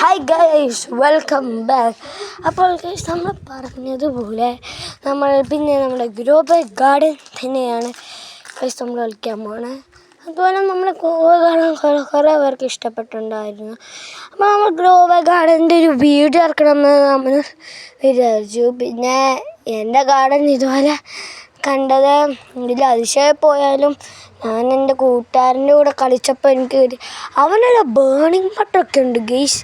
Hi guys, welcome back. അപ്പോൾ guys, നമ്മൾ പറഞ്ഞതുപോലെ നമ്മുടെ ഗ്രോ ബാഗ് ഗാർഡൻ തന്നെയാണ് ഗൈസ് നമ്മൾ കളിക്കാൻ പോണത്. അതുപോലെ നമ്മൾ കുറേ പേർക്ക് ഇഷ്ടപ്പെട്ടിട്ടുണ്ടായിരുന്നു. അപ്പോൾ നമ്മൾ ഗ്രോ ബാഗ് ഗാർഡൻ്റെ ഒരു വീഡിയോ ഇറക്കണമെന്ന് നമ്മൾ വിചാരിച്ചു. പിന്നെ എൻ്റെ ഗാർഡൻ ഇതുപോലെ കണ്ടത് ഇതിൽ അതിശയപ്പോയാലും ഞാൻ എൻ്റെ കൂട്ടുകാരൻ്റെ കൂടെ കളിച്ചപ്പോൾ എനിക്ക് കിട്ടി അവനൊരു ബേണിംഗ് ബട്ടറൊക്കെ ഉണ്ട് ഗെയ്സ്.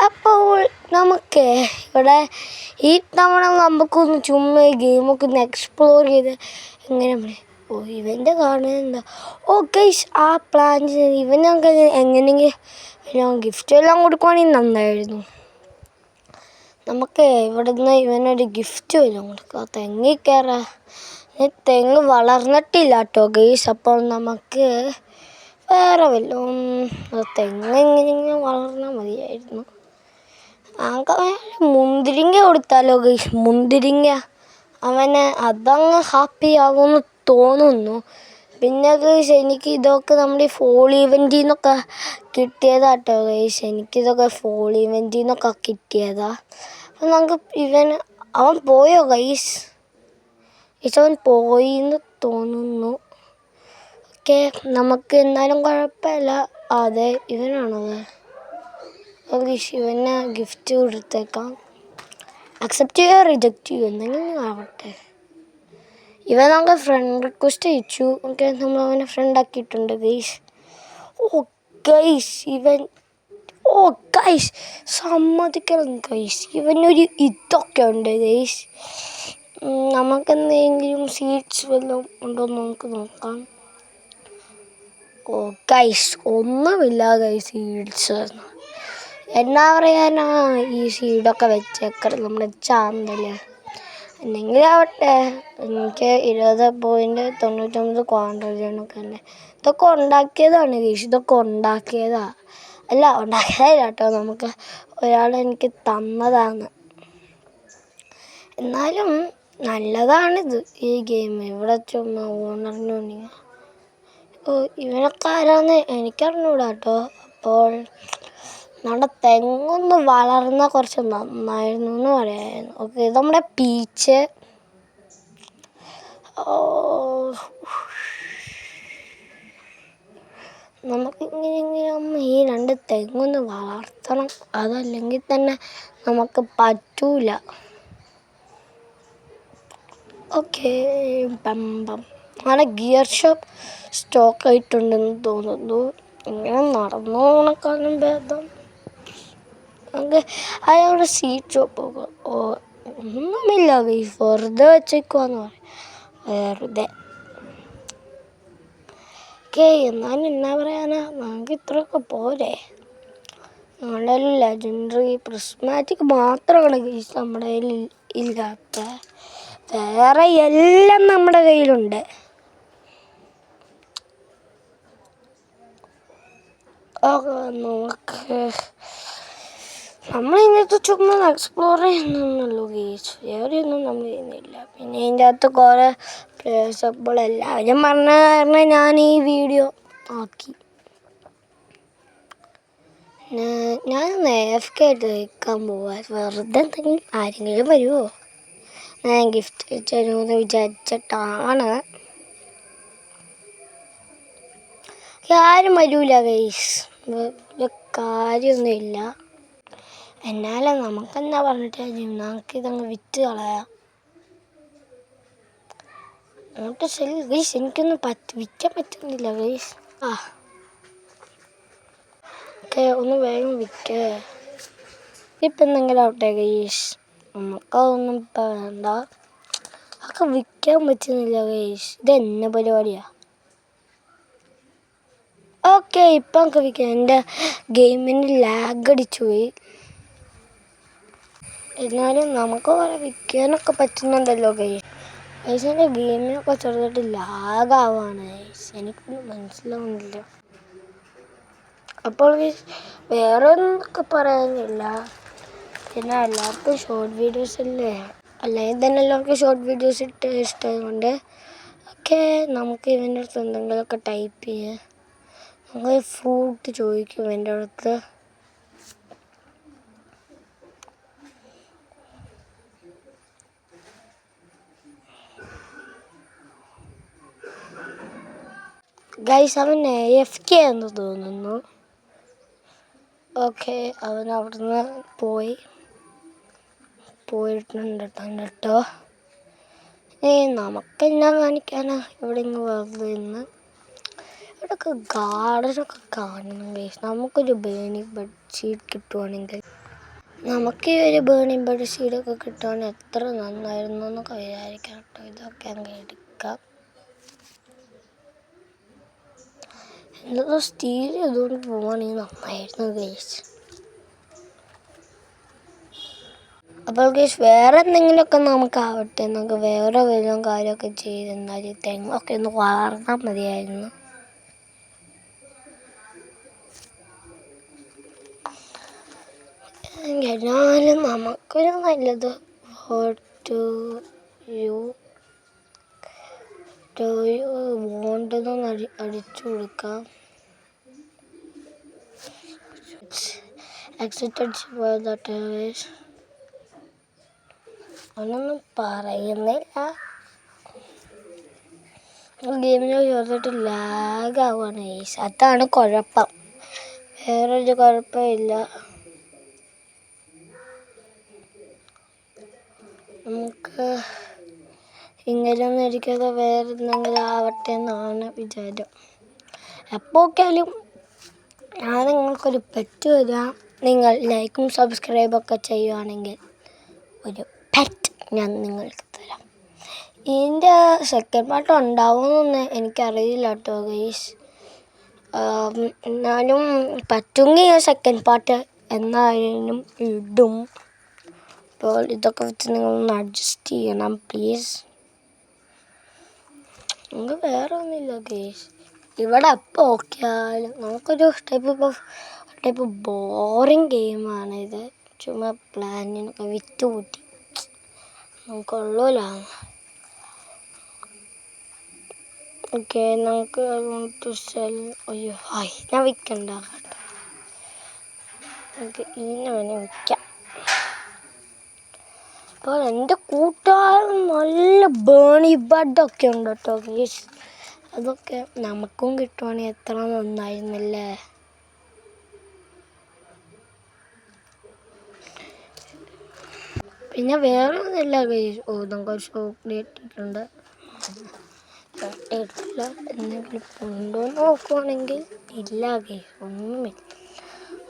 അപ്പോൾ നമുക്ക് ഇവിടെ ഈ തവണ നമുക്കൊന്ന് ചുമ്മാ ഈ ഗെയിമൊക്കെ ഒന്ന് എക്സ്പ്ലോർ ചെയ്ത് എങ്ങനെ ഇവൻ്റെ കാണുന്നത് എന്താ ഗെയ്സ് ആ പ്ലാൻ ഇവനൊക്കെ എങ്ങനെയെങ്കിലും ഗിഫ്റ്റ് എല്ലാം കൊടുക്കുവാണെങ്കിൽ നന്നായിരുന്നു. നമുക്ക് ഇവിടെ നിന്ന് ഇവനൊരു ഗിഫ്റ്റ് വല്ലതും കൊടുക്കുക. തെങ്ങിൽ കയറാം. തെങ്ങ് വളർന്നിട്ടില്ല കേട്ടോ ഗെയ്സ്. അപ്പോൾ നമുക്ക് വേറെ വല്ലതും തെങ്ങ് എങ്ങനെയെങ്കിലും വളർന്നാൽ മതിയായിരുന്നു. നമുക്ക് മുന്തിരിങ്ങ കൊടുത്താലോ ഗെയ്സ്. മുന്തിരിങ്ങ അവന് അതങ്ങ് ഹാപ്പി ആകുമെന്ന് തോന്നുന്നു. പിന്നെ ഗെയ്സ് എനിക്ക് ഇതൊക്കെ നമ്മുടെ ഈ ഫോൾ ഇവൻറ്റിൽ നിന്നൊക്കെ കിട്ടിയതാട്ടോ ഗെയ്സ്. എനിക്കിതൊക്കെ ഫോൾ ഇവൻറ്റിൽ നിന്നൊക്കെ കിട്ടിയതാ. അപ്പം നമുക്ക് അവൻ പോയോ ഗെയ്സ്? അവൻ പോയി എന്ന് തോന്നുന്നു. ഓക്കെ, നമുക്ക് എന്നാലും കുഴപ്പമില്ല. അതെ, ഇവനാണത്. ഇവന് ഗിഫ്റ്റ് കൊടുത്തേക്കാം. അക്സെപ്റ്റ് ചെയ്യുക റിജക്റ്റ് ചെയ്യുക എന്തെങ്കിലും ആവട്ടെ. ഇവൻ നമുക്ക് ഫ്രണ്ട് റിക്വസ്റ്റ് അയച്ചു. ഓക്കെ, നമ്മൾ അവനെ ഫ്രണ്ട് ആക്കിയിട്ടുണ്ട് ഗെയ്സ്. ഗൈസ് സമ്മതിക്കണം ഗൈസ്, ഇവനൊരു ഇതൊക്കെ ഉണ്ട് ഗൈസ്. നമുക്കെന്തെങ്കിലും സീഡ്സ് വല്ലതും ഉണ്ടോ എന്ന് നമുക്ക് നോക്കാം. ഗൈസ് ഒന്നുമില്ല ഗൈസ്. സീഡ്സ് എന്നാ പറയാനാ ഈ സീഡൊക്കെ വെച്ചേക്കറ് നമ്മുടെ ചാനൽ. എന്തെങ്കിലും ആവട്ടെ. എനിക്ക് 20.99 ക്വാണ്ടറിയാണൊക്കെ ഉണ്ട്. ഇതൊക്കെ ഉണ്ടാക്കിയതാണ് ഗൈസ്. ഉണ്ടാക്കിയതാ കേട്ടോ. നമുക്ക് ഒരാൾ എനിക്ക് തന്നതാണ്. എന്നാലും നല്ലതാണിത് ഈ ഗെയിം. ഇവിടെ ചുമ്മാ ഓണറിന് ഇവനൊക്കെ ആരാന്ന് എനിക്കറിഞ്ഞൂടാ കേട്ടോ. അപ്പോൾ നമ്മുടെ തെങ്ങൊന്ന് വളർന്നാൽ കുറച്ച് നന്നായിരുന്നു എന്ന് പറയായിരുന്നു. ഓക്കെ, ഇത് നമ്മുടെ പീച്ച്. നമുക്കിങ്ങനെയെങ്കിലും ഈ 2 തെങ്ങൊന്ന് വളർത്തണം. അതല്ലെങ്കിൽ തന്നെ നമുക്ക് പറ്റൂല. ഓക്കെ, അങ്ങനെ ഗിയർ ഷോപ്പ് സ്റ്റോക്ക് ആയിട്ടുണ്ടെന്ന് തോന്നുന്നു. ഇങ്ങനെ നടന്നു പോകണക്കാളും ഭേദം നമുക്ക് അയാളുടെ സീറ്റ് ഷോപ്പ് ഒന്നുമില്ല ഗൈസ്. വെറുതെ വെച്ചേക്കുവാന്ന് പറയും. വെറുതെ. ഓക്കെ, എന്നാലും എന്നാ പറയാനാ, നമുക്ക് ഇത്രയൊക്കെ പോരെ. നമ്മുടെ കയ്യിൽ ലെജൻഡറി പ്രിസ്മാറ്റിക് മാത്രമാണ് ഗൈസ് നമ്മുടെ കയ്യിൽ ഇല്ലാത്ത. വേറെ എല്ലാം നമ്മുടെ കയ്യിലുണ്ട്. നമ്മളിങ്ങനത്തെ ചുമ്മാ എക്സ്പ്ലോർ ചെയ്യുന്നുള്ളൂ ഗെയ്സ്. വേറെയൊന്നും നമ്മൾ ചെയ്യുന്നില്ല. പിന്നെ ഇതിൻ്റെ അകത്ത് കുറേ പ്ലേയേഴ്സ് അപ്പോൾ എല്ലാവരും പറഞ്ഞ കാരണം ഞാൻ ഈ വീഡിയോ ആക്കി. ഞാൻ AFK ആയിട്ട് നിൽക്കാൻ പോവാ. വെറുതെ എന്തെങ്കിലും ആരെങ്കിലും വരുമോ ഞാൻ ഗിഫ്റ്റ് തരുമെന്ന് വിചാരിച്ചിട്ടാണ്. ആരും വരൂല ഗൈസ്. കാര്യമൊന്നുമില്ല. എന്നാലും നമുക്കെന്താ പറഞ്ഞിട്ട് നമുക്കിതങ്ങ് വിറ്റ് കളയാം. നമുക്ക് ശരി ഗൈസ്. എനിക്കൊന്നും വിൽക്കാൻ പറ്റുന്നില്ല ഗൈസ്. ഓക്കെ, ഒന്ന് വേഗം വിൽക്കേ. ഇപ്പം എന്തെങ്കിലും ആവട്ടെ ഗൈസ്. നമുക്കതൊന്നും ഇപ്പം വേണ്ട. അതൊക്കെ വിൽക്കാൻ പറ്റുന്നില്ല ഗൈസ്. ഇതെന്നെ പരിപാടിയാണ്. ഓക്കെ, ഇപ്പം നമുക്ക് വിൽക്കാം. എൻ്റെ ഗെയിമിന് ലാഗ് അടിച്ചു പോയി. എന്നാലും നമുക്ക് കുറെ വിൽക്കാനൊക്കെ പറ്റുന്നുണ്ടല്ലോ ഗൈസ്. എൻ്റെ ഗെയിമിനൊക്കെ ചെറുതായിട്ട് ലാഗാവാണ് ഗൈസ്. എനിക്കൊന്നും മനസ്സിലാവുന്നില്ല. അപ്പോൾ വേറെ ഒന്നൊക്കെ പറയാനില്ല. പിന്നെ എല്ലാവർക്കും ഷോർട്ട് വീഡിയോസ് അല്ലേ, അല്ലെങ്കിൽ തന്നെ എല്ലാവർക്കും ഷോർട്ട് വീഡിയോസ് ഇഷ്ടമായതുകൊണ്ട് ഓക്കെ, നമുക്ക് ഇവൻ്റെ അടുത്ത് എന്തെങ്കിലുമൊക്കെ ടൈപ്പ് ചെയ്യുക. നമുക്ക് ഫ്രൂട്ട് ചോദിക്കും എൻ്റെ അടുത്ത്. ഗൈസ് അവൻ AFK എന്ന് തോന്നുന്നു. ഓക്കെ, അവൻ അവിടുന്ന് പോയിട്ടുണ്ട് കേട്ടോ. നമുക്കെന്നാ കാണിക്കാനാ ഇവിടെ ഇങ്ങ് വെറുതെ ഇന്ന്. ഇവിടെയൊക്കെ ഗാർഡനൊക്കെ കാണണം ഗൈസ്. നമുക്കൊരു ബേണിംഗ് ബെഡ്ഷീറ്റ് കിട്ടുവാണെങ്കിൽ, നമുക്ക് ഈ ഒരു ബേണിംഗ് ബെഡ്ഷീറ്റൊക്കെ കിട്ടുവാണെങ്കിൽ എത്ര നന്നായിരുന്നു എന്നൊക്കെ വിചാരിക്കാം കേട്ടോ. ഇതൊക്കെ അങ്ങ് എടുക്കാം. എന്തോ സ്റ്റീൽ ഇതുകൊണ്ട് പോവാണെങ്കിൽ നന്നായിരുന്നു ഗൈസ്. അപ്പോൾ ഗൈസ് വേറെ എന്തെങ്കിലുമൊക്കെ നമുക്കാവട്ടെ, നമുക്ക് വേറെ വല്ലതും കാര്യമൊക്കെ ചെയ്തെന്നാൽ തെങ്ങൊക്കെ ഒന്ന് വളർന്നാൽ മതിയായിരുന്നു. എന്നാലും നമുക്കൊരു നല്ലത് വോണ്ടെന്ന് അടിച്ചു കൊടുക്കാം. ഒന്നും പറയുന്നില്ല. ഗെയിമിനെ ചേർത്തിട്ട് ലാഗാവുകയാണ് ഗൈസ്. അതാണ് കുഴപ്പം, വേറൊരു കുഴപ്പമില്ല. നമുക്ക് ഇങ്ങനെയൊന്നും ഇരിക്കാതെ വേറെ എന്തെങ്കിലും ആവട്ടെ എന്നാണ് വിചാരം. എപ്പോഴൊക്കെയാലും ഞാൻ നിങ്ങൾക്കൊരു പെറ്റ് തരാം. നിങ്ങൾ ലൈക്കും സബ്സ്ക്രൈബൊക്കെ ചെയ്യുകയാണെങ്കിൽ ഒരു പെറ്റ് ഞാൻ നിങ്ങൾക്ക് തരാം. ഇതിൻ്റെ സെക്കൻഡ് പാർട്ട് ഉണ്ടാവുമെന്നൊന്നും എനിക്കറിയില്ല കേട്ടോ ഗൈസ്. എന്നാലും പറ്റുമെങ്കിൽ ഞാൻ സെക്കൻഡ് പാർട്ട് എന്നായാലും ഇടും. അപ്പോൾ ഇതൊക്കെ വെച്ച് നിങ്ങളൊന്ന് അഡ്ജസ്റ്റ് ചെയ്യണം പ്ലീസ്. നമുക്ക് വേറെ ഒന്നുമില്ല ഗൈസ്. ഇവിടെ എപ്പോൾ നോക്കിയാലും നമുക്കൊരു ടൈപ്പ് ബോറിങ് ഗെയിമാണിത്. ചുമ്മാ പ്ലാനിനൊക്കെ വിറ്റ് കൂട്ടി നമുക്കുള്ളൂല്ലോ. ഓക്കെ, നമുക്ക് അയ്യോ ഞാൻ വിൽക്കണ്ട കേട്ടോ. നമുക്ക് ഇതിനെ വേണേൽ വിൽക്കാം. അപ്പോൾ എൻ്റെ കൂട്ടുകാരൻ നല്ല ബേണി ബഡൊക്കെ ഉണ്ട് കേട്ടോ ഗൈസ്. അതൊക്കെ നമുക്കും കിട്ടുവാണെങ്കിൽ എത്ര നന്നായിരുന്നില്ലേ. പിന്നെ വേറെ ഒന്നുമില്ല ഗൈസ്. നമുക്കൊരു ചോക്ലേറ്റ് ഇട്ടിട്ടുണ്ട്. ഇട്ടില്ല, എന്തെങ്കിലും ഉണ്ടോ എന്ന് നോക്കുവാണെങ്കിൽ ഇല്ല ഗൈസ്,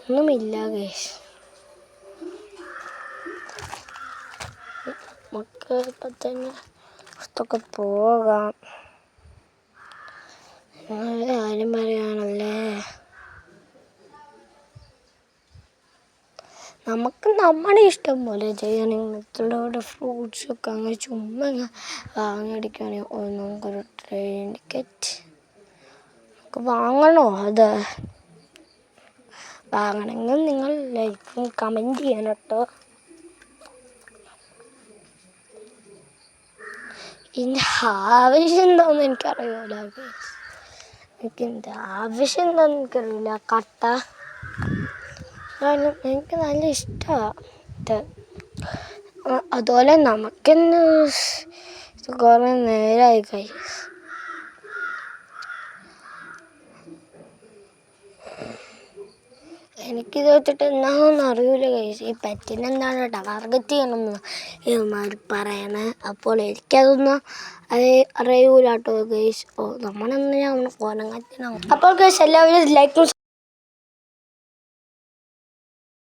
ഒന്നുമില്ല ഗൈസ്. നമുക്ക് ഇപ്പം തന്നെ പുറത്തൊക്കെ പോകാം. ആരും പറയാണല്ലേ, നമുക്ക് നമ്മുടെ ഇഷ്ടം പോലെ ചെയ്യണമെങ്കിൽ മറ്റുള്ളവരുടെ ഫ്രൂട്ട്സൊക്കെ അങ്ങനെ ചുമ്മാ വാങ്ങിയടിക്കുകയാണെങ്കിൽ നമുക്കൊരു ട്രെയിൻ ടിക്കറ്റ് നമുക്ക് വാങ്ങണോ? അത് വാങ്ങണമെങ്കിൽ നിങ്ങൾ ലൈക്കും കമൻറ്റ് ചെയ്യണം കേട്ടോ. ഇതിൻ്റെ ആവശ്യം എന്താണെന്ന് എനിക്കറിയില്ല. ഇതിൻ്റെ ആവശ്യം എന്താണെന്ന് എനിക്കറിയില്ല. കട്ട എനിക്ക് നല്ല ഇഷ്ടമാണ്. അതുപോലെ നമുക്കെന്ന് കുറേ നേരമായി കഴിയും. എനിക്കിത് വെച്ചിട്ട് എന്താണെന്ന് അറിയില്ല ഗൈസ്. ഈ പെറ്റിനെന്താണ് ടാർഗറ്റ് ചെയ്യണമെന്ന് ഇവന്മാർ പറയണേ. അപ്പോൾ എനിക്കതൊന്നും അറിയൂല കേട്ടോ ഗൈസ്. നമ്മളെന്തിനാ കുരങ്ങത്തിനാവും. അപ്പോൾ ഗൈസ് എല്ലാവരും ലൈക്കും